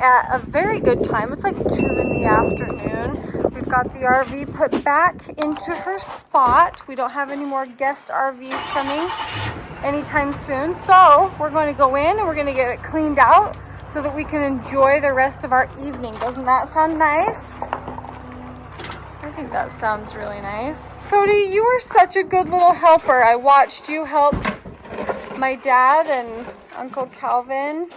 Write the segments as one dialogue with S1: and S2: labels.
S1: at a very good time. It's like 2 in the afternoon. We've got the RV put back into her spot. We don't have any more guest RVs coming anytime soon. So we're going to go in and we're going to get it cleaned out so that we can enjoy the rest of our evening. Doesn't that sound nice? I think that sounds really nice. Cody, you were such a good little helper. I watched you help my dad and Uncle Calvin.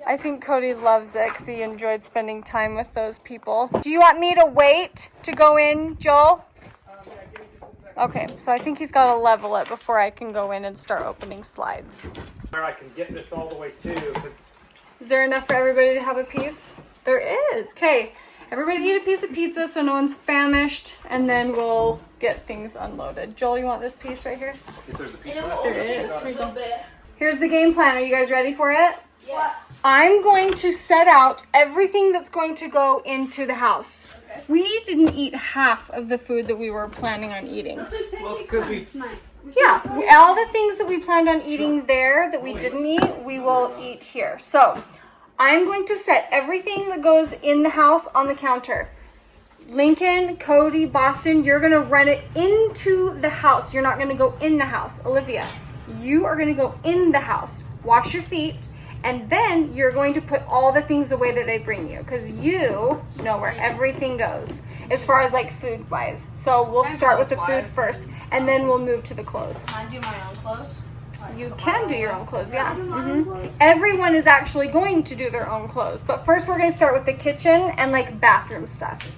S1: I think Cody loves it because he enjoyed spending time with those people. Do you want me to wait to go in, Joel? Okay, so I think he's got to level it before I can go in and start opening slides.
S2: I can get this all the way too.
S1: Is there enough for everybody to have a piece? There is. Okay, everybody eat a piece of pizza so no one's famished, and then we'll get things unloaded. Joel, you want this piece right here?
S2: If there's a piece of that.
S1: There is. Here you go. Here's the game plan. Are you guys ready for it?
S3: Yes.
S1: I'm going to set out everything that's going to go into the house. Okay. We didn't eat half of the food that we were planning on eating.
S2: Well, it's because we...
S1: Yeah, all the things that we planned on eating there that we didn't eat, we will eat here. So I'm going to set everything that goes in the house on the counter. Lincoln, Cody, Boston, you're going to run it into the house. You're not going to go in the house. Olivia, you are going to go in the house. Wash your feet. And then you're going to put all the things the way that they bring you. Because you know where everything goes. As far as like food wise. So we'll start with the food first. And then we'll move to the clothes.
S3: Can I do my own clothes?
S1: You can do your own clothes, yeah. Everyone is actually going to do their own clothes. But first we're going to start with the kitchen and like bathroom stuff.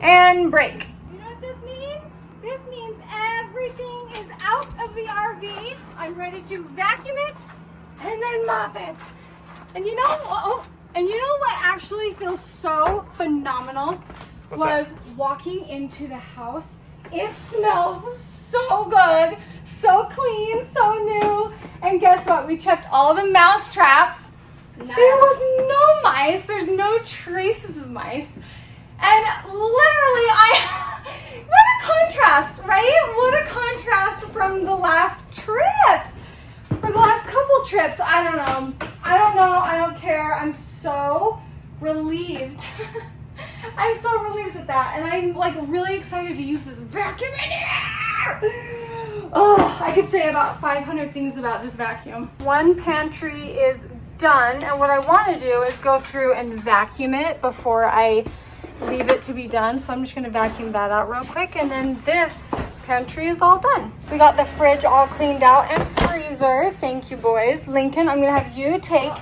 S1: And break. You know what this means? This means everything is out of the RV. I'm ready to vacuum it and then mop it. And you know what actually feels so phenomenal?
S2: What's that?
S1: Walking into the house. It smells so good, so clean, so new. And guess what? We checked all the mouse traps. Nice. There was no mice. There's no traces of mice. And literally, what a contrast, right? What a contrast from the last trip. For the last couple trips. I don't know. I don't care. I'm so relieved. I'm so relieved at that. And I'm like really excited to use this vacuum in here. Oh, I could say about 500 things about this vacuum. One pantry is done. And what I want to do is go through and vacuum it before I leave it to be done. So I'm just going to vacuum that out real quick. And then this pantry is all done. We got the fridge all cleaned out and freezer. Thank you, boys. Lincoln, I'm going to have you take...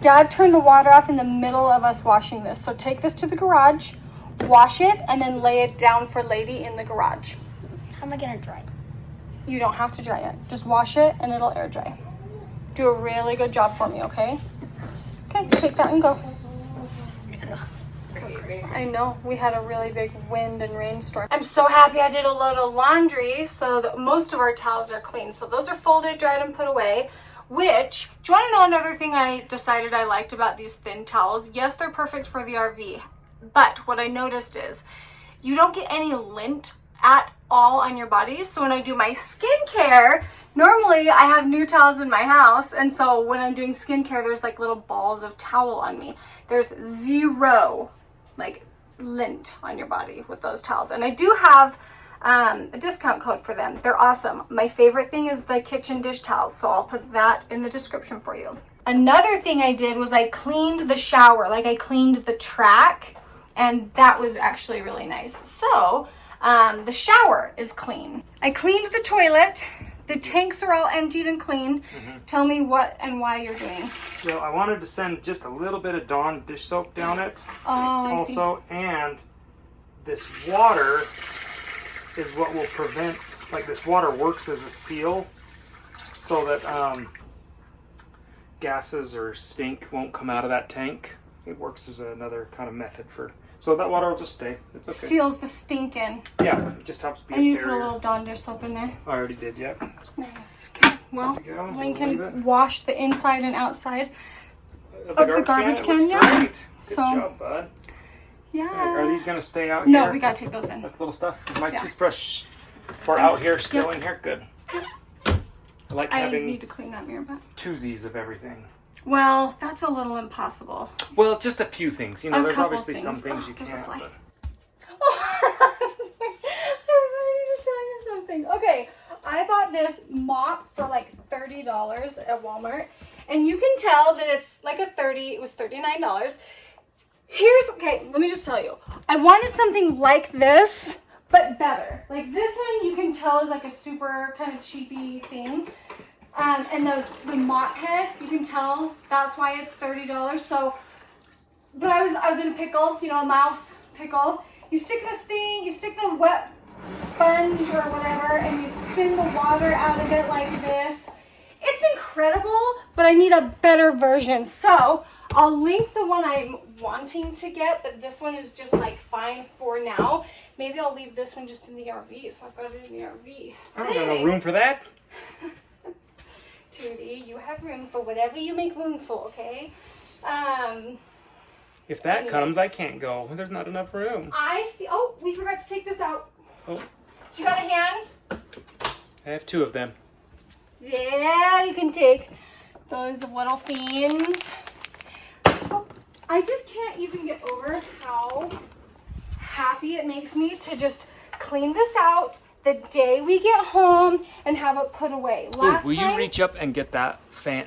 S1: Dad turned the water off in the middle of us washing this. So take this to the garage, wash it, and then lay it down for Lady in the garage.
S3: How am I going to dry it?
S1: You don't have to dry it. Just wash it and it'll air dry. Do a really good job for me, okay? Okay, take that and go. I know, we had a really big wind and rainstorm. I'm so happy I did a load of laundry so that most of our towels are clean. So those are folded, dried, and put away. Which, do you want to know another thing I decided I liked about these thin towels? Yes, they're perfect for the RV. But what I noticed is you don't get any lint at all on your body. So when I do my skincare, normally I have new towels in my house. And so when I'm doing skincare, there's like little balls of towel on me. There's zero like lint on your body with those towels. And I do have a discount code for them. They're awesome. My favorite thing is the kitchen dish towels, so I'll put that in the description for you. Another thing I did was I cleaned the shower, like I cleaned the track, and that was actually really nice. So the shower is clean. I cleaned the toilet. The tanks are all emptied and clean. Tell me what and why you're doing.
S2: Well, I wanted to send just a little bit of Dawn dish soap down it.
S1: Oh, I
S2: also, and this water is what will prevent, like this water works as a seal so that gases or stink won't come out of that tank. It works as another kind of method for, so that water will just stay. It's okay.
S1: Seals the stink in.
S2: Yeah, it just helps be a
S1: And you
S2: barrier.
S1: just put a little Dawn dish soap in there.
S2: I already did, yeah.
S1: Nice. Okay. Well, Lincoln washed the inside and outside of the garbage can, yeah.
S2: Great. Good
S1: So,
S2: job, bud.
S1: Yeah.
S2: Are these going to stay out
S1: No,
S2: here?
S1: we gotta take those in.
S2: That's little stuff. Is my toothbrush for out here still in here? Good. I like
S1: I
S2: having
S1: need to clean that mirror back.
S2: twosies of everything.
S1: Well, that's a little impossible.
S2: Well, just a few things. You know,
S1: A
S2: there's
S1: couple
S2: obviously some
S1: things.
S2: things you
S1: There's a
S2: can't.
S1: fly.
S2: But...
S1: I was ready to tell you something. Okay, I bought this mop for like $30 at Walmart. And you can tell that it's like it was $39. Okay, let me just tell you. I wanted something like this, but better. Like this one you can tell is like a super kind of cheapy thing. And the mop head, you can tell that's why it's $30. So, but I was in a pickle, you know, a mouse pickle. You stick this thing, you stick the wet sponge or whatever, and you spin the water out of it like this. It's incredible, but I need a better version. So I'll link the one I'm wanting to get, but this one is just like fine for now. Maybe I'll leave this one just in the RV, so I've got it in the RV.
S2: I don't have no room for that.
S1: Tootie, you have room for whatever you make room for, okay?
S2: If that
S1: Anyway.
S2: comes, I can't go. There's not enough room.
S1: Oh, we forgot to take this out.
S2: Oh,
S1: You got a hand?
S2: I have 2 of them.
S1: Yeah, you can take those little fiends. Oh, I just can't even get over how happy it makes me to just clean this out the day we get home and have it put away.
S2: Ooh, will you reach up and get that fan?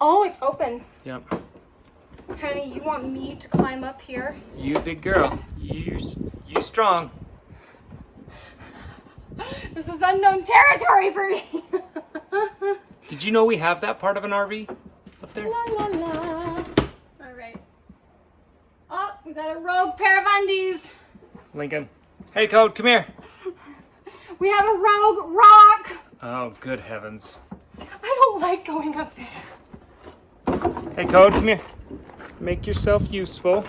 S1: Oh, it's open.
S2: Yep.
S1: Honey, you want me to climb up here?
S2: You big girl. You strong.
S1: This is unknown territory for me.
S2: Did you know we have that part of an RV up there?
S1: La la la. All right. Oh, we got a rogue pair of undies.
S2: Lincoln. Hey, Code, come here.
S1: We have a rogue rock.
S2: Oh, good heavens.
S1: I don't like going up there.
S2: Hey, Code, come here. Make yourself useful.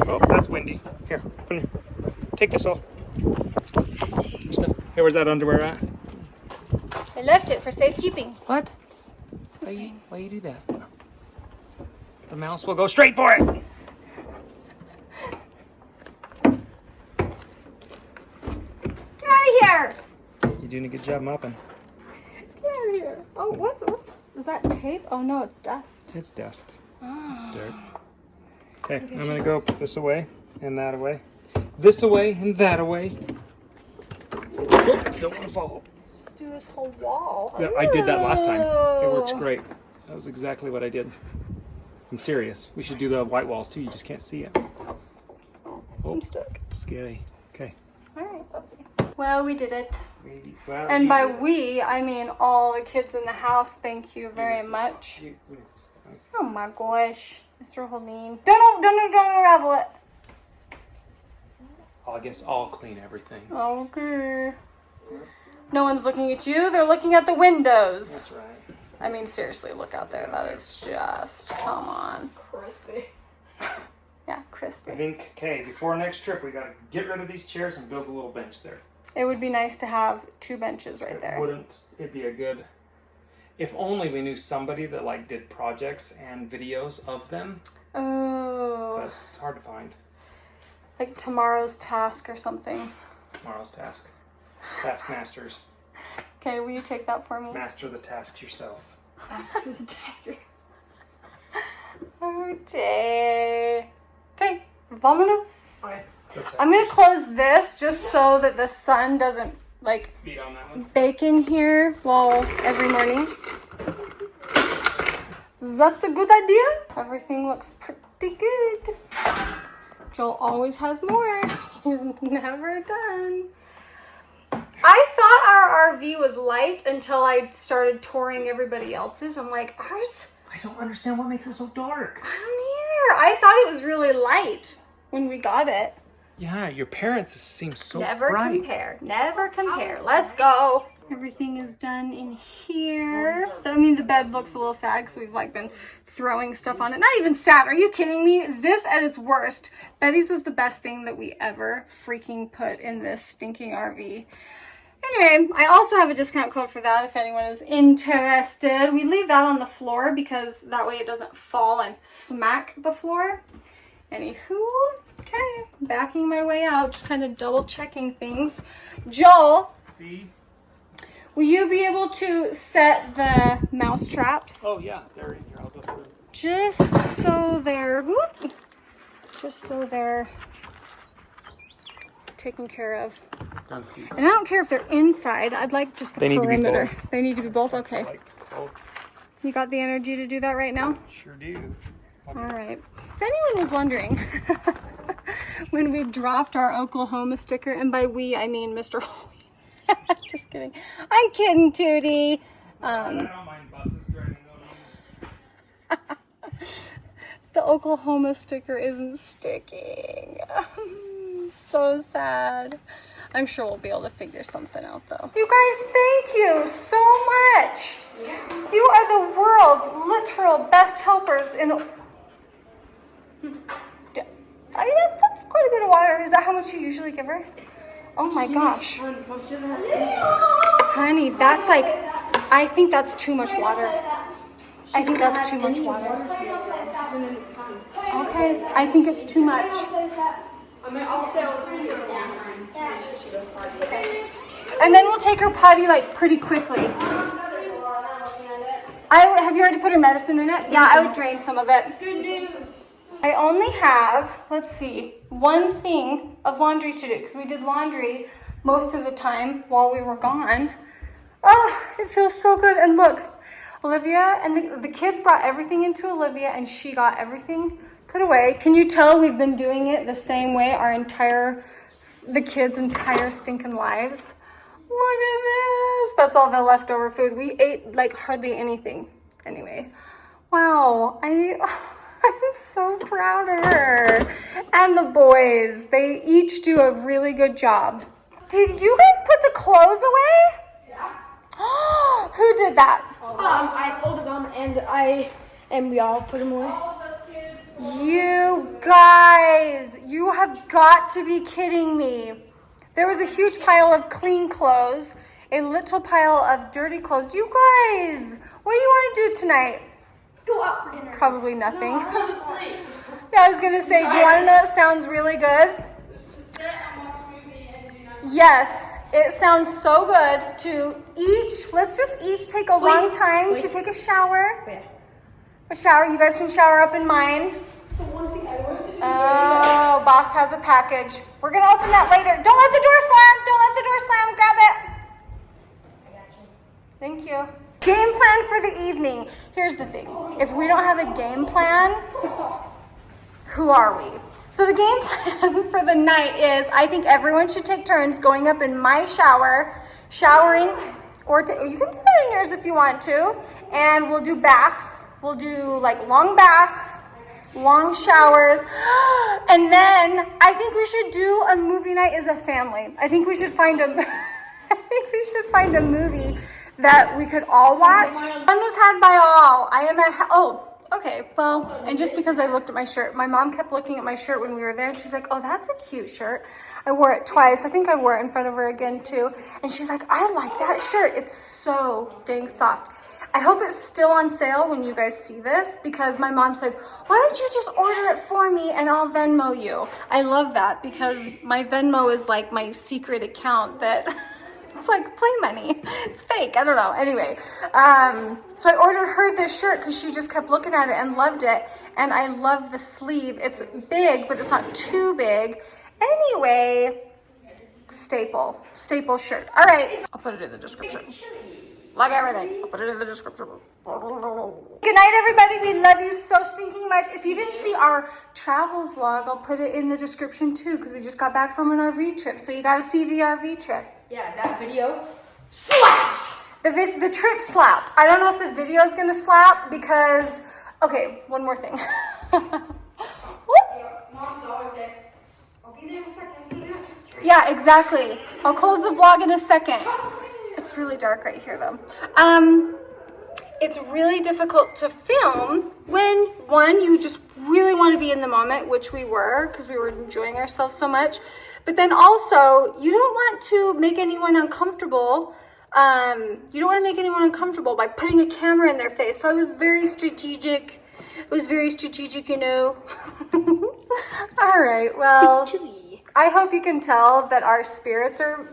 S2: Oh, that's windy. Here, come here. Take this all. Hey, where's that underwear at?
S1: I left it for safekeeping.
S2: What? Why you do that? The mouse will go straight for it.
S1: Get out of here.
S2: You're doing a good job mopping.
S1: Get out of here. Oh, what's is that tape? Oh no, it's dust.
S2: It's dust. It's dirt. Okay, I'm gonna go put this away and that away. This away and that away. Don't want to fall.
S1: Just do this whole wall.
S2: Yeah, I did that last time. It works great. That was exactly what I did. I'm serious. We should do the white walls too. You just can't see it. Oh,
S1: I'm stuck.
S2: scary. Okay.
S1: All right, let's see. Well, we did it.
S2: Well,
S1: And by we, I mean all the kids in the house. Thank you very much. Oh my gosh, Mr. Hoellein. Don't unravel it.
S2: I guess I'll clean everything.
S1: Okay. No one's looking at you. They're looking at the windows.
S2: That's right.
S1: I mean, seriously, look out there. That is just, come on.
S3: Crispy.
S1: Yeah, crispy.
S2: I think, okay, before our next trip, we gotta get rid of these chairs and build a little bench there.
S1: It would be nice to have 2 benches right there.
S2: It'd be a good, if only we knew somebody that like did projects and videos of them,
S1: Oh,
S2: but it's hard to find.
S1: like tomorrow's task or something.
S2: Tomorrow's task. Taskmasters.
S1: Okay, will you take that for me?
S2: Master the task yourself.
S3: After the tasker.
S1: Okay. Okay, vámonos.
S3: Okay.
S1: I'm gonna close this just so that the sun doesn't like
S2: Beat on that one.
S1: bake in here every morning. That's a good idea. Everything looks pretty good. Joel always has more. He's never done. I thought our RV was light until I started touring everybody else's. I'm like, ours?
S2: I don't understand what makes it so dark.
S1: I don't either. I thought it was really light when we got it.
S2: Yeah, your parents seem so
S1: Never
S2: bright.
S1: compare. Never compare. Let's go. Everything is done in here. I mean, the bed looks a little sad because we've like been throwing stuff on it. Not even sad. Are you kidding me? This at its worst. Betty's was the best thing that we ever freaking put in this stinking RV. Anyway, I also have a discount code for that if anyone is interested. We leave that on the floor because that way it doesn't fall and smack the floor. Anywho, okay, backing my way out, just kind of double checking things. Joel,
S2: See?
S1: Will you be able to set the mouse traps?
S2: Oh yeah, they're in here. I'll go through.
S1: Just so they're taken care of.
S2: Dunskies.
S1: And I don't care if they're inside. I'd like just the
S2: They need to be
S1: perimeter.
S2: both.
S1: They need to be both? Okay.
S2: Like both.
S1: You got the energy to do that right now?
S2: Sure do.
S1: All right. If anyone was wondering, when we dropped our Oklahoma sticker, and by we, I mean Mr. Hoellein. Just kidding. I'm kidding, Tootie.
S2: I don't mind buses driving over.
S1: The Oklahoma sticker isn't sticking. So sad. I'm sure we'll be able to figure something out though. You guys, thank you so much. You are the world's literal best helpers in the... I mean, that's quite a bit of water. Is that how much you usually give her? Oh my gosh. Honey, that's like, I think that's too much water. I think that's too much water. Okay, I think it's too much.
S3: I'll stay over here for a long time. Make sure she goes potty. Okay.
S1: And then we'll take her potty like pretty quickly. Have you already put her medicine in it? Yeah, I would drain some of it.
S3: Good news.
S1: I only have, let's see, one thing of laundry to do because we did laundry most of the time while we were gone. Oh, it feels so good. And look, Olivia and the kids brought everything into Olivia and she got everything put away. Can you tell we've been doing it the same way the kids' entire stinking lives? Look at this. That's all the leftover food. We ate like hardly anything. Anyway, wow. I'm so proud of her. And the boys, they each do a really good job. Did you guys put the clothes away?
S3: Yeah.
S1: Who did that?
S3: I folded them and we all put them away.
S1: You guys, you have got to be kidding me. There was a huge pile of clean clothes, a little pile of dirty clothes. You guys, what do you want to do tonight?
S3: Go out for dinner.
S1: Probably nothing.
S3: Go to sleep.
S1: Yeah, I was going to say, do you want to know what sounds really good?
S3: Just to sit and watch a movie and do nothing.
S1: Yes, it sounds so good to let's just each take a long time to take a shower.
S3: Yeah.
S1: A shower, you guys can shower up in mine.
S3: The one thing I wanted to do.
S1: Oh, boss has a package. We're going to open that later. Don't let the door slam. Don't let the door slam. Grab it.
S3: I got you.
S1: Thank you. Game plan for the evening. Here's the thing. If we don't have a game plan, who are we? So the game plan for the night is I think everyone should take turns going up in my shower, showering, or you can do it in yours if you want to. And we'll do baths. We'll do like long baths, long showers. And then I think we should do a movie night as a family. I think we should find a movie that we could all watch. Fun was had by all. Okay, well, and just because I looked at my shirt, my mom kept looking at my shirt when we were there, and she's like, oh, that's a cute shirt. I wore it twice. I think I wore it in front of her again, too. And she's like, I like that shirt. It's so dang soft. I hope it's still on sale when you guys see this, because my mom said, why don't you just order it for me and I'll Venmo you? I love that, because my Venmo is like my secret account that... It's like play money. It's fake. I don't know. Anyway, so I ordered her this shirt because she just kept looking at it and loved it. And I love the sleeve. It's big, but it's not too big. Anyway, staple shirt. All right. I'll put it in the description. Like everything. I'll put it in the description. Good night, everybody. We love you so stinking much. If you didn't see our travel vlog, I'll put it in the description too, because we just got back from an RV trip. So you got to see the RV trip.
S3: Yeah, that video slaps.
S1: The trip slapped. I don't know if the video is going to slap because... Okay, one more thing.
S3: Mom's always said, I'll be there in a second.
S1: Yeah, exactly. I'll close the vlog in a second. It's really dark right here, though. It's really difficult to film when, one, you just really want to be in the moment, which we were because we were enjoying ourselves so much. But then also, you don't want to make anyone uncomfortable. You don't want to make anyone uncomfortable by putting a camera in their face. So I was very strategic. It was very strategic, you know. All right, well, I hope you can tell that our spirits are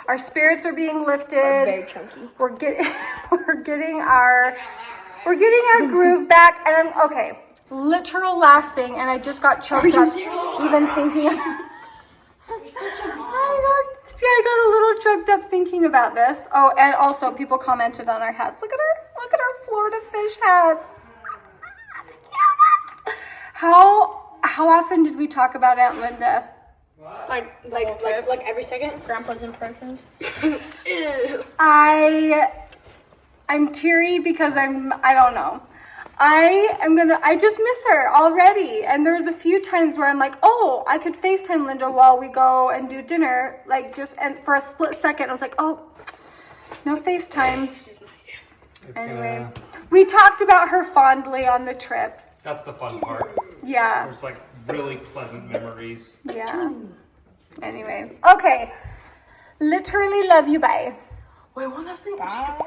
S1: Our spirits are being lifted.
S3: Very chunky.
S1: We're getting we're getting our groove back. And I'm okay. Literal last thing, and I just got choked up even thinking. I got a little choked up thinking about this. Oh, and also people commented on our hats. Look at our Florida fish hats. How often did we talk about Aunt Linda?
S3: Like every second. Grandpa's impressions.
S1: I'm teary because I don't know. I just miss her already. And there's a few times where I'm like, oh, I could FaceTime Linda while we go and do dinner. Like and for a split second, I was like, oh, no FaceTime. Anyway, we talked about her fondly on the trip.
S2: That's the fun part.
S1: Yeah.
S2: There's like really pleasant memories.
S1: Yeah. Anyway, okay. Literally love you. Bye.
S3: Wait, one last thing. Bye.